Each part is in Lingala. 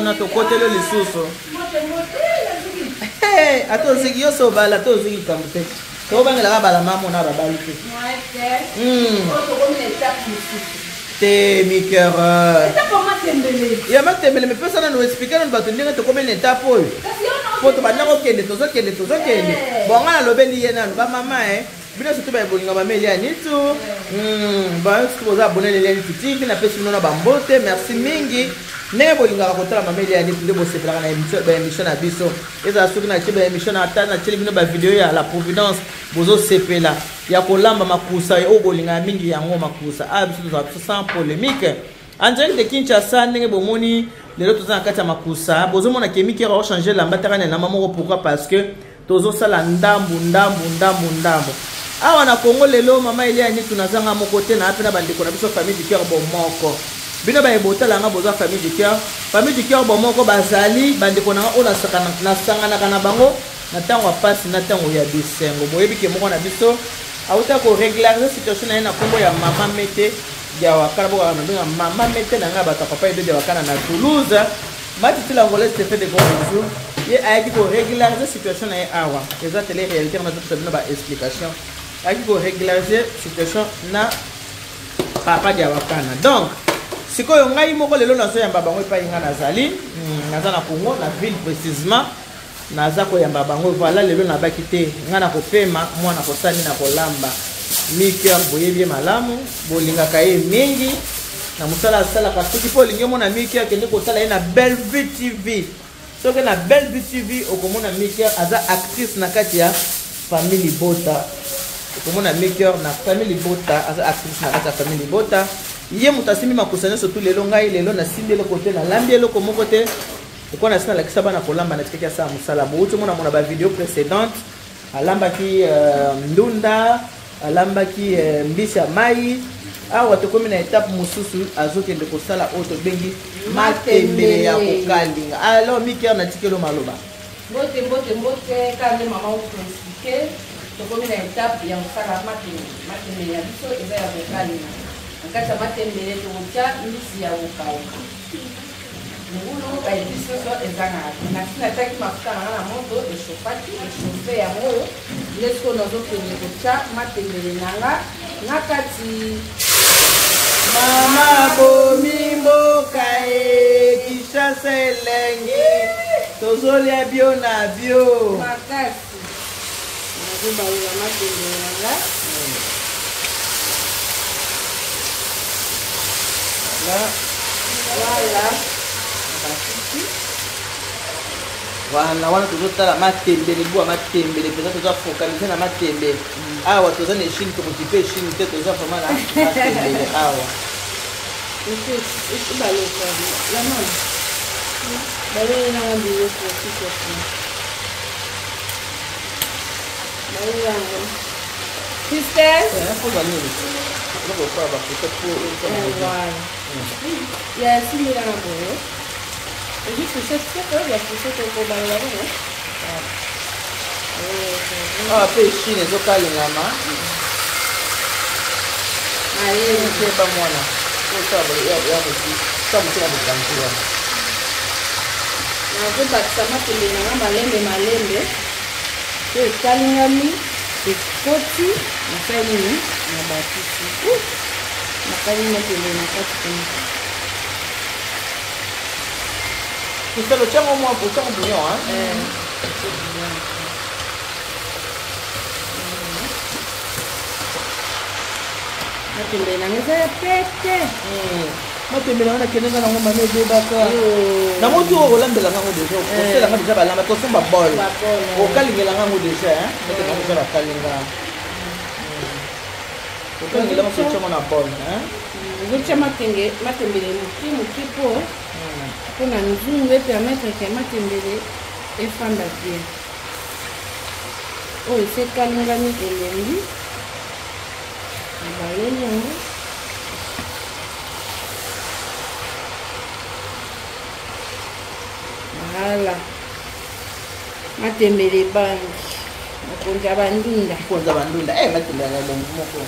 wana tokotelo lisusu ato ziki yo so bala to ziki kamute to bangela bala mamo na babali te te mi cœur ya matembele me pesa na no expliquer no bato ndenge to komena étape oyo poto bana ko kende tozo kende bonga na lobeli yena ba mama bino surtout ba bolinga ba meli ani tu ba ko za bonele leli tiki na pesa no ba mbote merci mingi ne bolinga ko tala mameli ani tu bo sepela na émission na biso eza soki na chiba émission na tana chili bino ba vidéo ya la providence bozo sepela ya kolamba makusa o bolinga mingi yango makusa biso to sans polémique Angel de Kinshasa ndenge bomoni lelo tozana kati ya makusa bozo mona kemiki ra changer lamba takane na mama pourquoi parce que tozo sala ndambu awa na Congo lelo mama ile ani tunazanga mokote na apena bandeko na biso famille du cœur bomoko bino ba ebotala nga bozo famille du cœur bomoko bazali bandeko na ona sakana na sangana kana bango na tango pasi na tango ya bisengo boyebi ke moko na biso auta ko régulariser situation na Congo ya mama mete ya wakala boka na benga mama mete na nga bata papa ide ya wakala na Toulouse matiti la ngolese te fait de gros bisous ye aiki ko régulariser situation na awa eza télé réalité na tout ça ba explication aiki ko régulariser situation na papa ya wakala donc sikoyo ngai moko lelo na so ya mbaba ngoi pa inga nazali naza na Congo na ville précisément naza ko ya mbaba ngoi voilà lelo na bakite nga na kopema mwana kosani na kolamba Mikia boyebi malamu bolinga kaye mingi na musala sala parce que po lingi mona Mikia kende ko sala na Bellevue TV so que na Bellevue TV okomona Mikia aza actrice na kati ya Family Bota okomona Mikia na Family Bota aza actrice na kati ya Family Bota ye mutasimi makusanya surtout lelo ngai lelo na sindelo kote na lambielo ko mokote ko na sina la kisaba na kolamba na tikaki sa musala bo utu mona ba vidéo précédente alamba ki ndunda alambaki mbisi ya mai awa tokomi na étape mosusu azokende kosala oyo tobengi matembele ya kokalinga alors Mikia na tikelo maloba mbote kande mama oexplike tokomi na étape ya kosala matembele ya biso eza ya kokalinga na kati ya matembele tokotya mbisi ya kokauka ngulu bayebiso so eza na nataki mafuta nanga na moto eshofaki eshofe yango oyo lesko nazokende kotya matembele nanga na kati mama bomi mboka Kinshasa elengi tozolia bio na bio makasi nazobalela matembele nanga voilà wana wana tozotala matembele bwa matembele peza toza focaliser na matembele awa toza na Chine tokokipe Chine te toza vraiment na matembele awa pe Chine ezokalingama ayeba mwana osaboya bokanzi nazobakisa matembele nanga malembe pe ekalingami ekoti nasali nini na batisi nakali matembele na kati kuna kisalo chango mwa po chango bouillon matembele nanga eza ya pete matembele wana kenenga nango mama ebebaka nango tu okolambelanga ngo deja okoselanga deja balamba tosomba bol okalingelanga ngo deja matembele eza bakalinga okalingelanga sochango na bol ozotya matembele moki po mpona nzungu epermettre ke matembele efanda bien oyo esekalingami elengi baleli yango voilà matembele ebangi mokonzi ya bandunda matembele ya bongo moko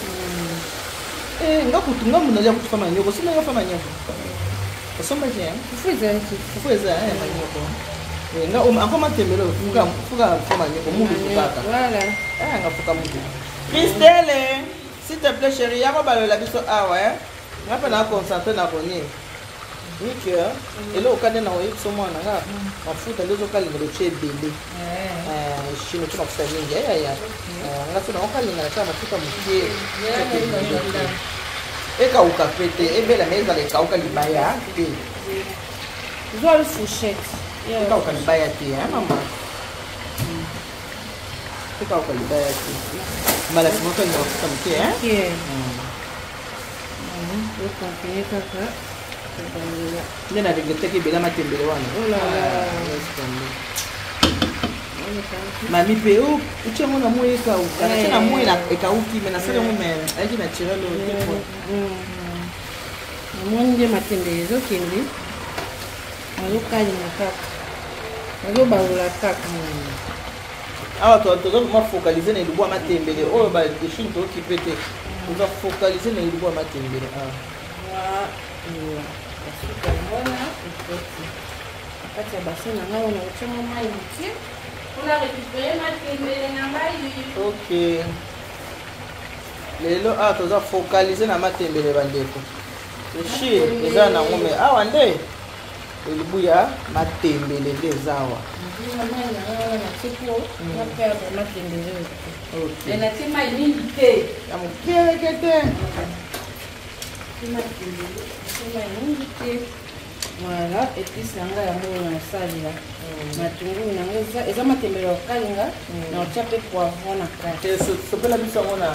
nga kutunga muna lia kutufama nyoko sina yo fama nyoko osomba bien fufu ezali fufu eza manioko nga encore matembele fuka manioko mundu kaka voilà nga fuka mundu Christelle s'il te plaît chérie yako balola biso awa nga mpe na concentre na koni nike elo okande na oyebi so mwana nga mafuta nde ozokalinga lotie ebele chino ti mafuta mingi yaya nga so na okalingana kaka mafuta mokie ekauka pe te ebela me ezala ekauka libaya te zwa fourchette ekauka libaya te mama ekauka libaya te malasi moko alinga mafuta mokie okontinue kaka nde na regretaki ebela matembele wana mami mpe uti yango na moi ekauka natie na moi ekauki me nasala yango me ayaki na tirelo namoni nde matembele ezokende nazokalinga kaka nazobalola kaka awa toza koma focalize na elibu ya matembele oyo badeshini tooki pe te toza focalize na elibu ya matembele basuka wana ekoti kati ya basin na ngai wana otiamo mai mokie mpona récupere matembele na ngai ok lelo awa toza focalize na matembele bandeko eshire eza nango me awa nde elibu ya matembele nde eza awa natie mai mingi te ya mokereke te voilà épice na ngai yango nasalela matungulu na ngai eza matembele okalinga na otia mpe poivron na kati sopela biso yango na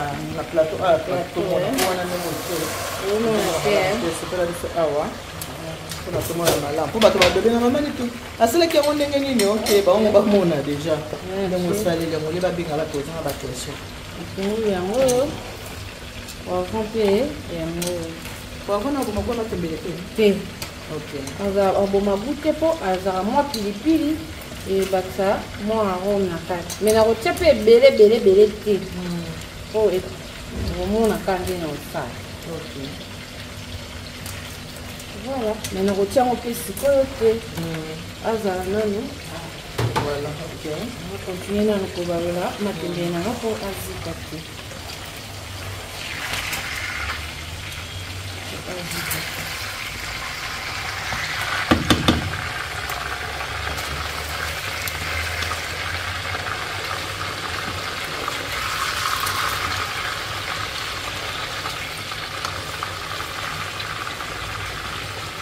plateau wana ndengosopela biso awa mpona tomona malamu mpo bato badobenga mamani tu asalaki yango ndenge nini oke bango bamona deja ndenge osaleli yango le babenga bato ozanga batension matungulu yango poivron mpe yango poivron aboma kwa matembele te ok aboma gu te mpo azala mwa pilipili ebakisa mwa arome na kati me nakotia mpe ebele te mpo omona kaka nde na osala voilà me nakotia yango mpe sikoyo te azala nano continue nano kobalola matembele nanga mpo azika te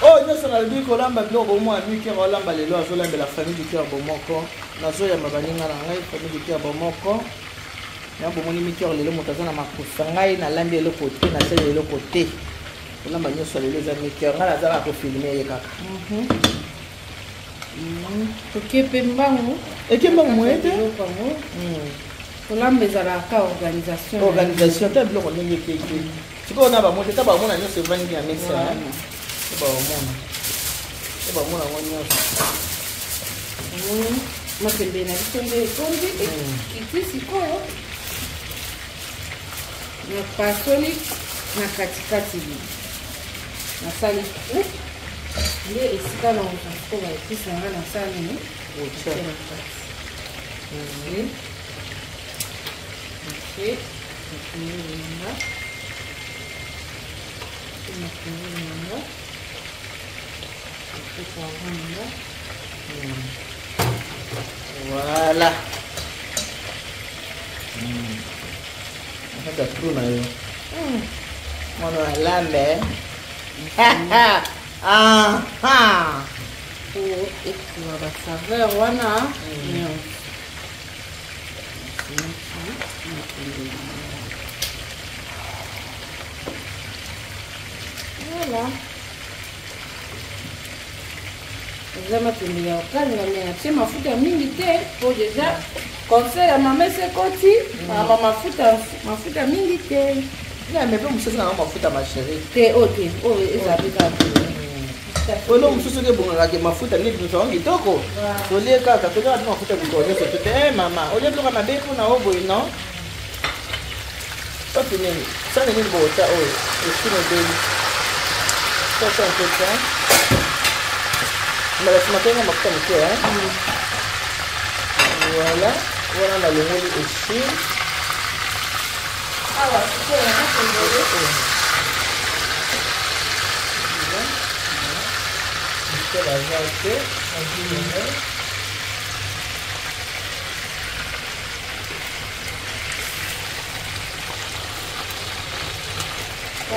oyo nyonso nalobi kolamba biloko bomwana mike olamba lelo azolambela famille du cœur bomoko nazoyamba baninga na ngai famille du cœur bomoko na bomoni mikeur lelo moto aza na makusa ngai nalambi eloko te nasali eloko te kolamba nyonso lelo eza mikeur ngai nazala kofilme ye kaka toke mbangu eke mbangu moye te kolamba ezalaka organisation ta biloko ndenge ekeke sikoyo na bamote ta bamona nyonso evandi ya mesa bamona yango nyonso matembele na biso nde etondi ekiti sikoyo napasoli na katikati nasali nde esika na ko baekisi nanga nasali na voilà hata trou na yo mwana wa lambe po ekiwa basaveur wana voilà eza matembele ya okalinga me natie mafuta mingi te po deja conseil ya mama esekoti mama mafuta mingi te me mpe mosusu nanga mafuta masheri te oyo te oyo ezali kaka olo mosusu ke ebongakake mafuta nini binosao kitoko tolie kaka tokaka ti mafuta bikolo nyonso to te mama olie biloka mabe mpona o boye no opi nini sani nini bota oyo esine beli tata mpe Mais la matin, on va faire le cœur. Voilà. Voilà, on a le mot aussi. Ah ouais, c'est quoi, c'est la vérité.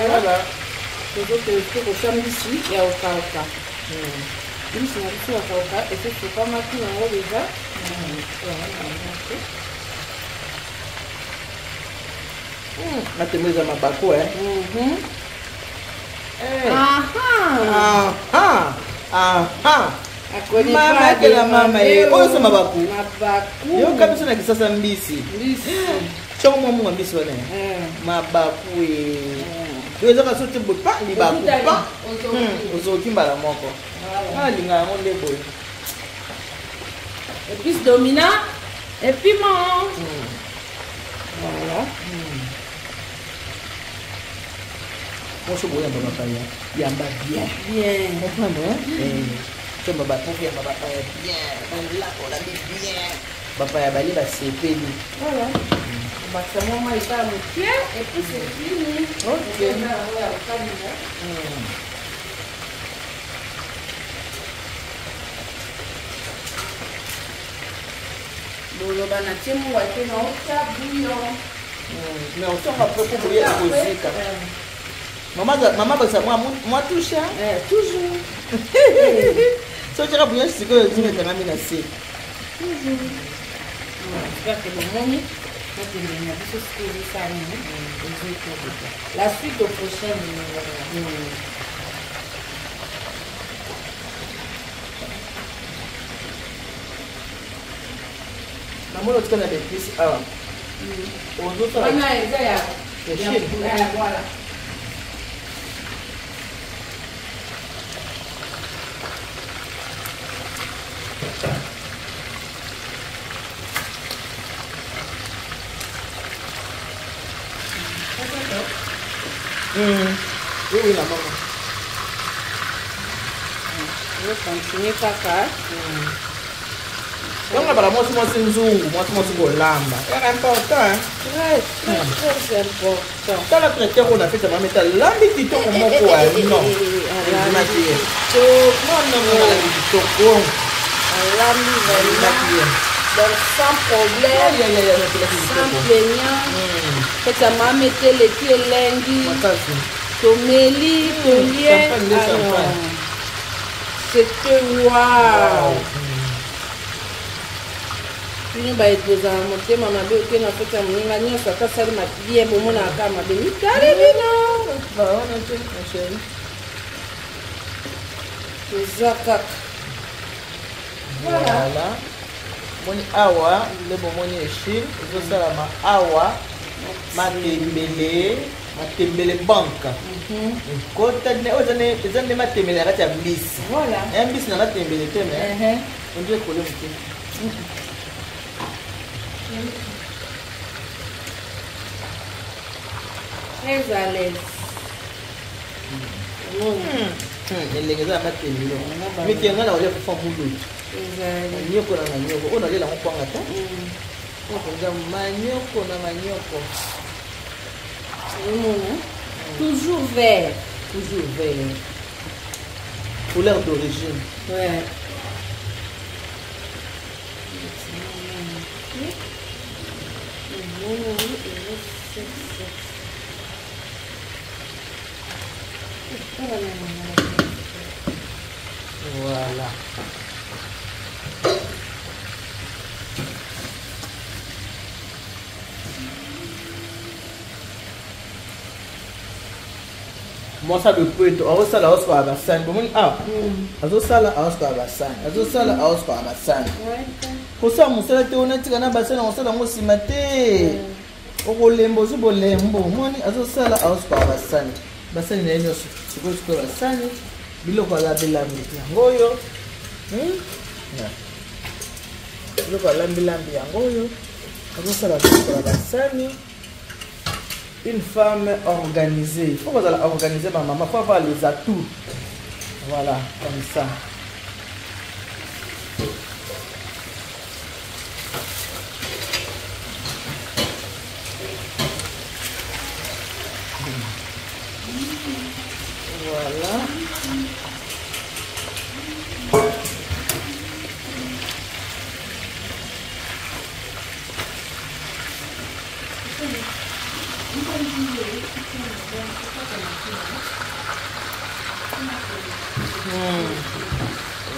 Voilà. C'est pour ça, ici, il y a au kauka. Ici, il y a au kauka, et c'est pas mal qu'il y a déjà. Matembeza mabako eh. Mama kela mama ye. Oyo so mabako. Mabaku. Yo kabisa na kisasa mbisi. Chongo mwa mbisi wana. Mabaku ye. Yo zaka sote bopa li baku pa. Ozo kimbala moko. Linga ngo lebo. Épice dominant et piment. Voilà. Moi je bois un papaya. Yamba bien. Bien. Comprendre hein? Je me bats pour faire ma papaya bien. Là pour la bien. Papaya bali ba sepeli. Voilà. Bah ça moi il va me pied et puis c'est fini. OK. Boloba na tiemu wa te na ota bouillon. Mais on sort après pour bouillir la musique. Maman va savoir moi touche hein? Toujours. So tu as bouillir c'est que tu mets ta main na c'est. Toujours. J'espère que le moni va te donner tout ce que vous savez. La suite au prochain numéro. Maman l'autre qu'on a des plus ah. Aux autres On a essayé à voilà. Oui, la maman. On va continuer caca. Donc là, moi, c'est Golamba. C'est important. Très important. Dans la traiteur qu'on a fait, ça va mettre l'ambitito au mot pour un nom. Donc sans problème, sans plaignant, ça m'a mis les pieds lundi, tomeli, c'était waouh. Nous va être posé à monter ma mabe ok na fait à mon ngani ça ta sali ma bien pour mon aka ma beni kare bino bah on a fait ma chérie zaka voilà moni awa le bon moni eshi zo sala ma awa matembele banka kota ne ozane ezane matembele akati ya mbisi voilà mbisi na matembele te mais on dirait que le très à l'aise. elenge eza na matembele miki yanga na olia kufa mulutu manyoko na manyoko oyo nalela ngo kwanga ta okonza manyoko na manyoko toujours vert couleur d'origine ouais. Voilà. Moi ça de peu on ça là on se va bassan bon ah azo sala on se va bassan azo sala on se va bassan ko sa musala te ona tika na bassan on sala ngo simate o lembo zo bolembo moni azo sala on se va bassan bassan na nyo siko bassan biloko la bilambi yangoyo biloko la bilambi yangoyo azo sala on bassan. Une femme organisée. Il faut organiser ma maman. Il faut avoir les atouts. Voilà, comme ça.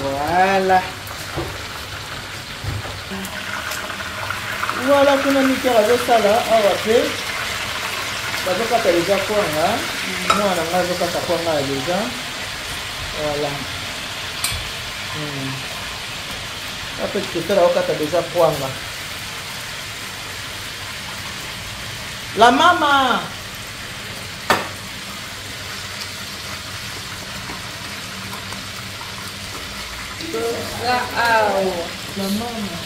Voilà. Voilà, kuna mikera azosala awa pe bazokata deja kwanga mwana nga azokata kwanga deja. Voilà. Après tutala okata deja kwanga. La mama. La mama.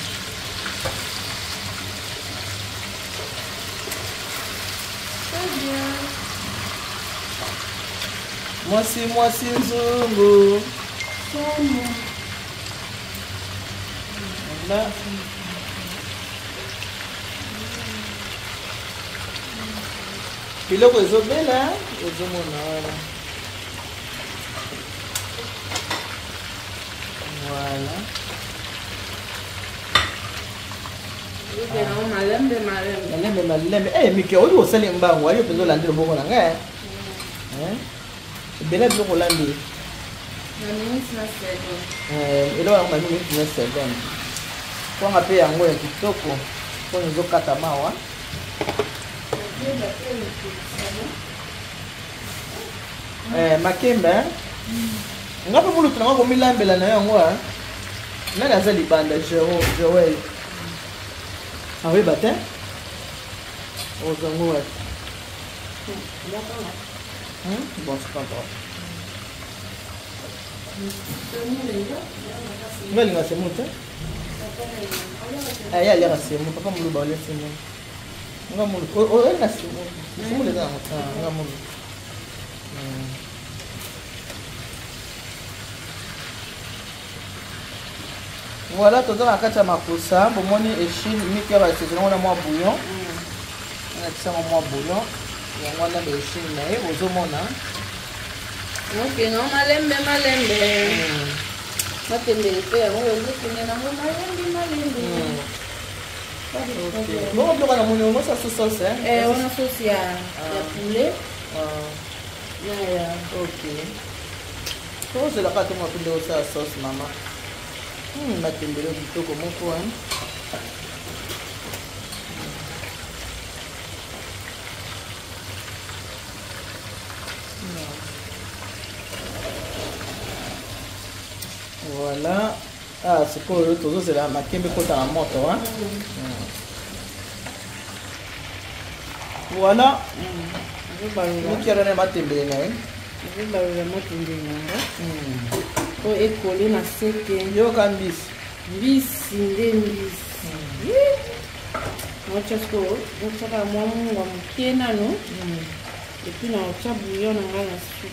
Mwasi nzungu. Voilà. Biloko ezobela ezomona wana. Voilà. Malembe. Eh, mike oyi osali mbangu ayo penzo landelo boko na nga. Bela biloko landi. Elo wangu mami minutes na seconde. Kwanga pe yango ya kitoko. Kwa nizokata mawa. Makembe. Ngapo mulu tunanga komilambela na yango. Nani aza libanda Joel. Ah oui, batin. Aux amours. Bon, c'est pas grave. Ngali nga semu te. Aya ya semu, papa mulu ba le semu. Nga mulu. O na semu. Semu le nga mota, nga mulu. Voilà, tout dans la carte à ma poussa, bon moni et chine, miki va se donner un mois bouillon. On a ça un mois bouillon. Et on a des chines mais aux homona. Ok, non, malembe. Matembe pe yango ezokende nango malembe. Ok. Bon, on a mon nom ça sauce hein. On a sauce ya poulet. Ok. Comment c'est la carte moi pour ça sauce maman. Matembele kitoko moko hein. Voilà. Ah, c'est quoi le tozo c'est la makembe kota la moto hein. Voilà. Qui a donné matembele na hein. O ekole na seke yo kan mbisi nde mbisi naotiasko otiaka mwa munga moke nano epuis naotia bouillon na ngai na supe.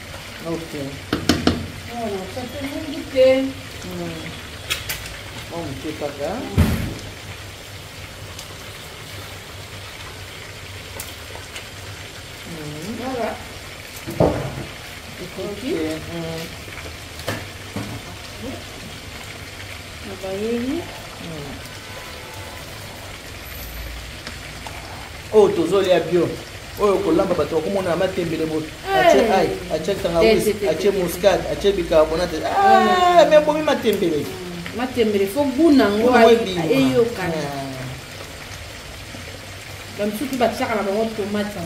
Ok. Naotia pe mingi te moke kaka. Voilà. Ekoki abayeli oyo tozolia bio oyo kolamba bato bakomona na matembele bo atie ai atie tangawisi atie muscade atie bicarbonate me bomi matembele fo guna ngo eyokana bamisusu batiaka na bango tomate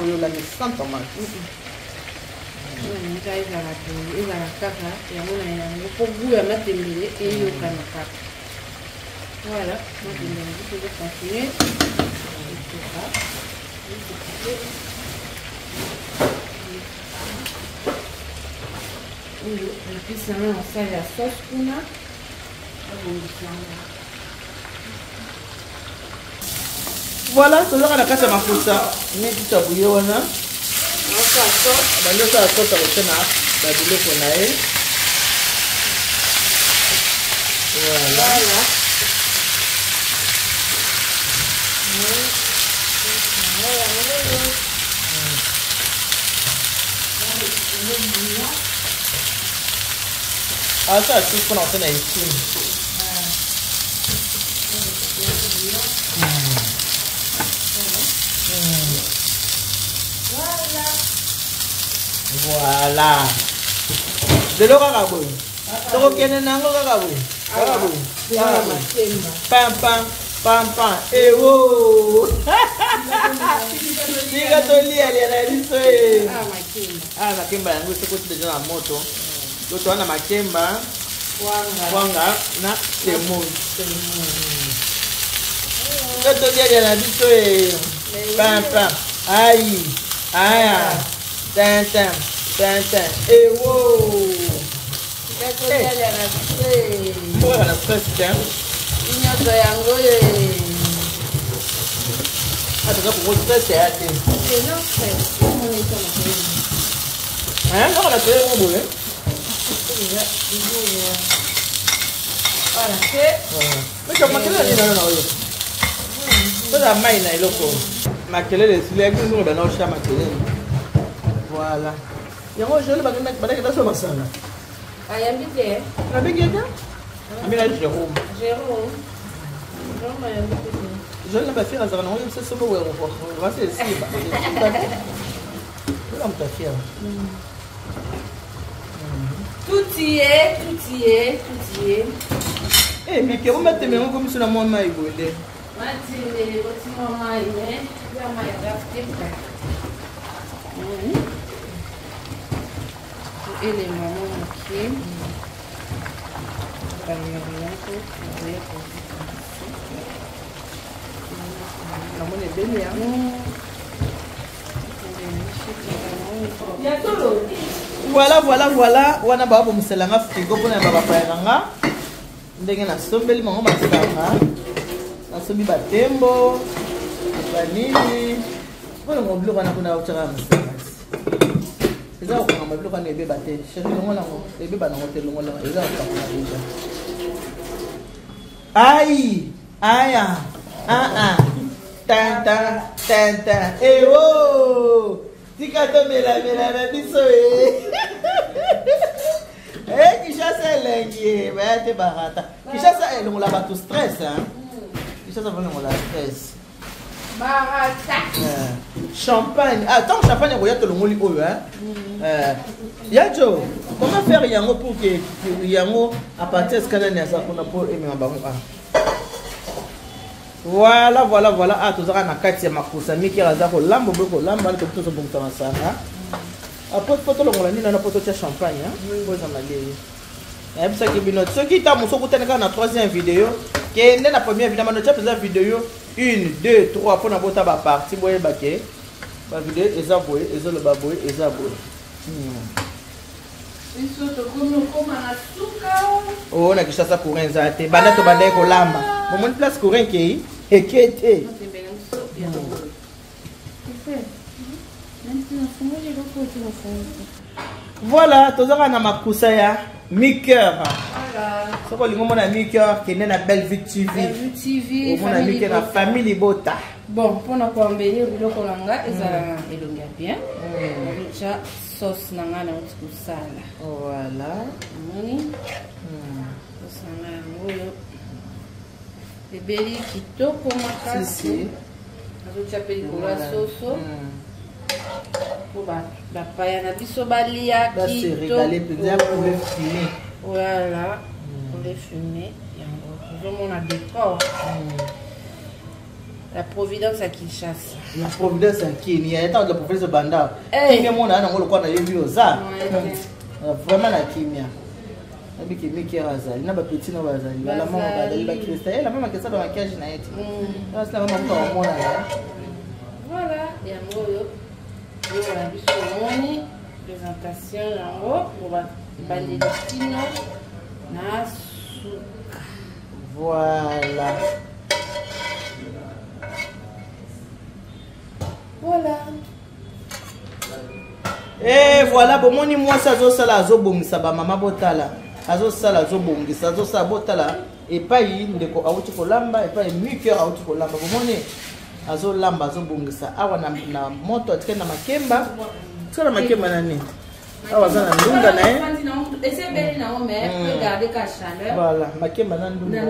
oyo la sans tomate nika ezala kaka yango na yango mpo gu ya matembele eyokana kaka. Voilà, matembele biso ezocontinue etoka oyo napisanga na sale ya sauce kuna abongisanga. Voilà, tozoka na kati ya mafuta neti tabuye wana bando osala sauce akotia na babiloko na ye. Voilà. Asa asusi mpona kotia na esini. Voilà. De l'eau kaka boy. Toko kene nango kaka boy. Kaka boy. Pam pam pam pam. Eh oh. Diga tolia na liso eh. Ah makemba yangu siko deja na moto. Toto wana makemba. Wanga na temon. Toto tolia na liso eh. Pam pam. Ai. Aya. Tan tan. Eh wow. Mbona na stress tena? Inyoto yangu Hata kwa stress yake. no stress. Ndio na tele mbona? Voilà, c'est Mimi makelele ni nani na wewe? Sasa mai na iloko. Makelele sile yake ndio bana osha makelele. Voilà. Yango jole bagenda daso masana. ayambite. Na bigenda? Amina Jérôme. Jérôme ayambite. Jole na bafira za na wewe sasa bo wewe kwa. Wasi si ba. Là, on t'a fier. Tout y est. Eh, mais comment mettre mes mains comme sur la main maille bolée? Matine, botimo mai, né? Ya mai rafika. Ele mama aqui. Voilà. Wana baba muselanga frigo pona baba payanga. Ndenge na sombeli mango masanga. Na sombi batembo. Vanille. Bona ngoblo kana kuna utaka musanga. Eza ko ngama blo kana ebe bate. Chéri ngo na ngo ebe bana ngo telo ngo eza ko kana eza. Ai, aya. Tanta. Eh oh. Tika to mela na biso eh. Kishasa elengi, bayate barata. Kishasa elongola bato stress hein. Kishasa elongola stress. Barata. Champagne. Attends, champagne ko yato longoli oyo hein. Yacho, comment faire yango pour que yango à partir de scanner ya sakona pour aimer bango Voilà. Ah, tout ça na kati ya makusa miki raza ko lambo boko lamba ko to so bonta masanga. Après photo longola ni na poto cha champagne hein. Boza malé. Et puis ça qui bino ce qui t'a muso kutana na troisième vidéo que na première vidéo na cha pesa vidéo 1 2 3 pour na bota ba partie boye baké. Ba vidéo eza boye, eza le baboye, eza boye. Isso to como na suka. Oh na kishasa courant zate. Banda to banda ko lamba. Moment place courant ki ekete. Voilà, tozaka na makusa ya mi-cœur. Voilà. Soko lingo na mi-cœur qui est na Belle Vie TV. Belle TV, famille na famille Bota. Bon, pour na ko embellir biloko nanga ezala elonga bien. Déjà sauce nanga na uti kusala. Voilà. Moni. Sauce nanga ngoyo. Ebeli kitoko makasi. Azotia pe la sauce. Pour la paille na biso balia kitoko. Se régaler peut-être pour le fumer. Voilà. Pour le fumer. Nous avons un décor. La Providence à Kinshasa. La Providence à Kinshasa. Il y a tant de professeurs banda. Qui est mon an on le connaît bien ça. Vraiment la kimia. Abi kimi qui razali na ba petit na bazali. La maman bazali ba cristal. La maman qui ça dans la cage na eti. Là c'est la maman ko mona là. Voilà, et en gros yo la biso moni présentation yango pour ba banditino na suka. Voilà. Et voilà, bon moni moi ça zo sala zo bongisa ba mama botala. Azo sala zo bongisa zo sa botala et pas yi ndeko awuti ko lamba et pas mi-cœur awuti ko lamba. Bon moni azo lamba zo bongisa awa na moto atikena makemba. Tsala makemba nani? Awa zana ndunga na Voilà, makemba na ndunga.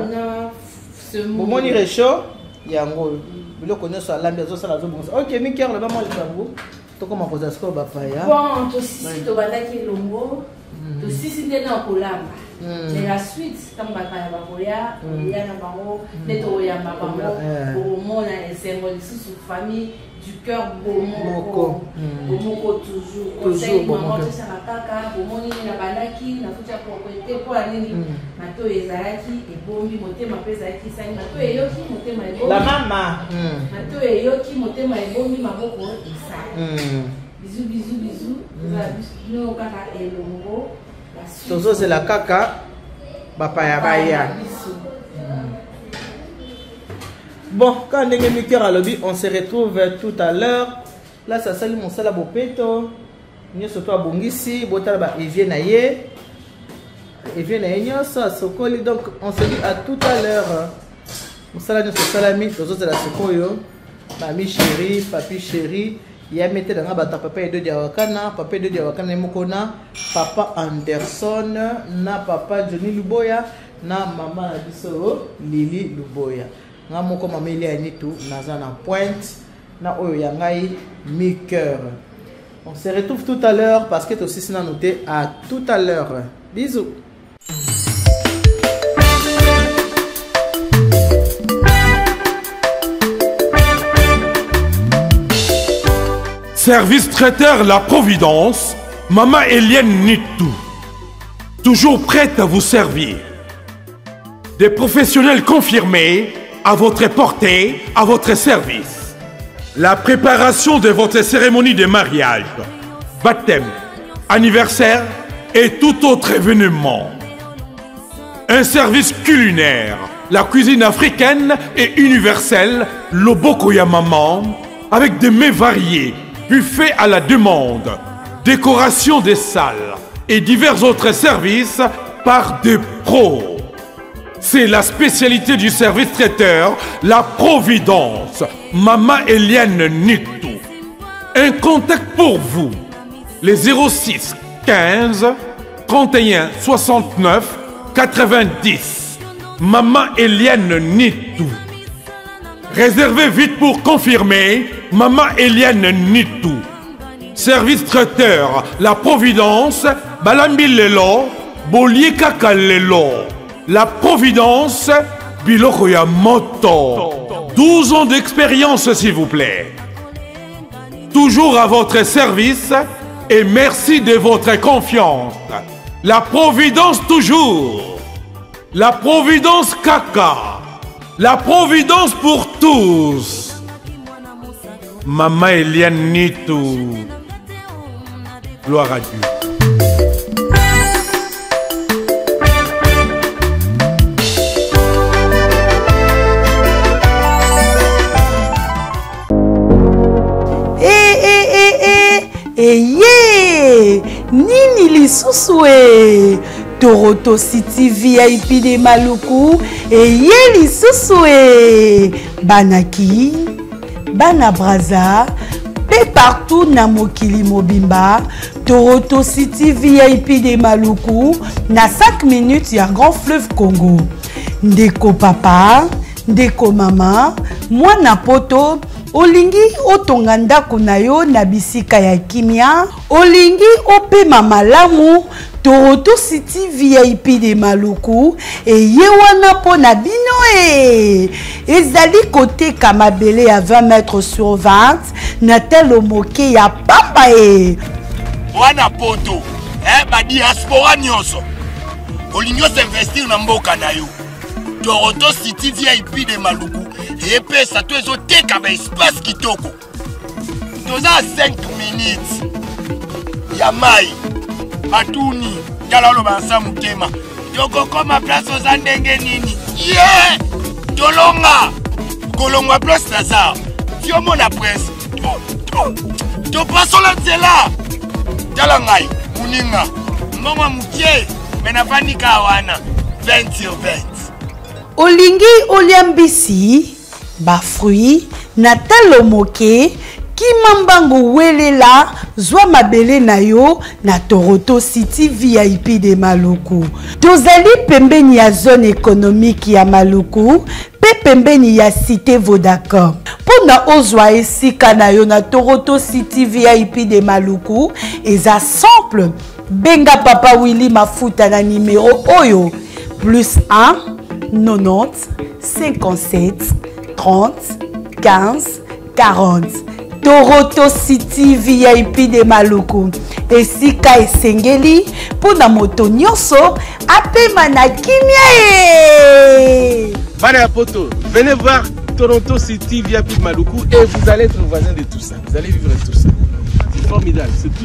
Bon moni réchaud yango biloko nyonso alambi azo sala zo bongisa. OK, mi-cœur le ba moi le bango. tokoma koza siko bapaya bon tosisi tobandaki elongo tosisi nde na kolamba mais la suite ntango bapaya bakoya oya na bango nde tokoyamba bango omona esengo lisusu famille du cœur bomoko toujours conseil maman tosala kaka omoni na bandaki nafuta propriété mpo ya nini mato ezalaki ebombi motema mpe ezalaki esali mato eyoki motema ebombi la mama mato eyoki motema ebombi maboko esali bisous no kaka elongo tozozela kaka bapaya baya. Bon, quand on se retrouve tout à l'heure. Là, ça sali mon sala bopeto. Nous sommes à Bongisi, Botalba et Viennaye. Et Viennaye, ça sokoli. Donc, on se dit à tout à l'heure. Mon sala nous salami, tous autres la sokoyo. Mamie chérie, papi chérie. Il y a mis dans la papa et deux diawakana, papa et deux diawakana mokona, papa Anderson, na papa Johnny Luboya, na maman Abiso Lily Luboya. Na moko mameli anitu naza na pointe na oyo yangai mi cœur. On se retrouve tout à l'heure parce que aussi c'est noté à tout à l'heure. Bisous. Service traiteur La Providence, Maman Eliane Nitou. Toujours prête à vous servir. Des professionnels confirmés à votre portée, à votre service. La préparation de votre cérémonie de mariage, baptême, anniversaire et tout autre événement. Un service culinaire, la cuisine africaine et universelle, Loboko ya Maman, avec des mets variés, buffet à la demande, décoration des salles et divers autres services par des pros. C'est la spécialité du service traiteur, La Providence, Maman Eliane Nitou. Un contact pour vous, les 06 15 31 69 90. Maman Eliane Nitou. Réservez vite pour confirmer, Maman Eliane Nitou. Service traiteur, La Providence, Balambi Lelo, Bolier Kaka Lelo. La Providence, Biloko ya Moto. 12 ans d'expérience, s'il vous plaît. Toujours à votre service et merci de votre confiance. La Providence toujours. La Providence Kaka. La Providence pour tous. Maman Eliane Nitou. Gloire à Dieu. Eye nini lisusu e Toronto City VIP de Maluku eye lisusu e banaki bana braza pe partout na mokili mobimba Toronto City VIP de Maluku na 5 minutes ya Grand Fleuve Congo ndeko papa ndeko mama mwana poto olingi otonga ndako na yo na bisika ya kimia olingi opema malamu Toronto City VIP de Maluku eye wana po na bino e ezali koteka mabele ya 20 mètres sur 20 na telo moke ya papa e wana poto ba diaspora nyonso olingi investir na mboka na yo Toronto City VIP de Maluku et pesa to ezoteka ba espace kitoko toza 5 minutes ya mai matuni tala lo bansa mutema yoko koma place oza ndenge nini ye tolonga kolongwa place Lazare fiomo na presse to pasola nzela tala ngai muninga mbongo mukie mena panika wana 20 sur 20 olingi oliambisi ba fruit na talo moke kimambango welela zwa mabele na yo na Toronto City VIP de Maluku tozali pembeni ya zone économique ya Maluku pe pembeni ya cité Vodacom Pona ozwa esika na yo na Toronto City VIP de Maluku eza simple. Benga Papa Willy Mafuta na numéro oyo plus 1 90 57 30 15 40. Toronto City VIP de Maluku. Esika esengeli pona moto nyonso apema na kimia. Bana poto, venez voir Toronto City VIP de Maluku et vous allez être voisin de tout ça. Vous allez vivre tout ça. C'est formidable. C'est tout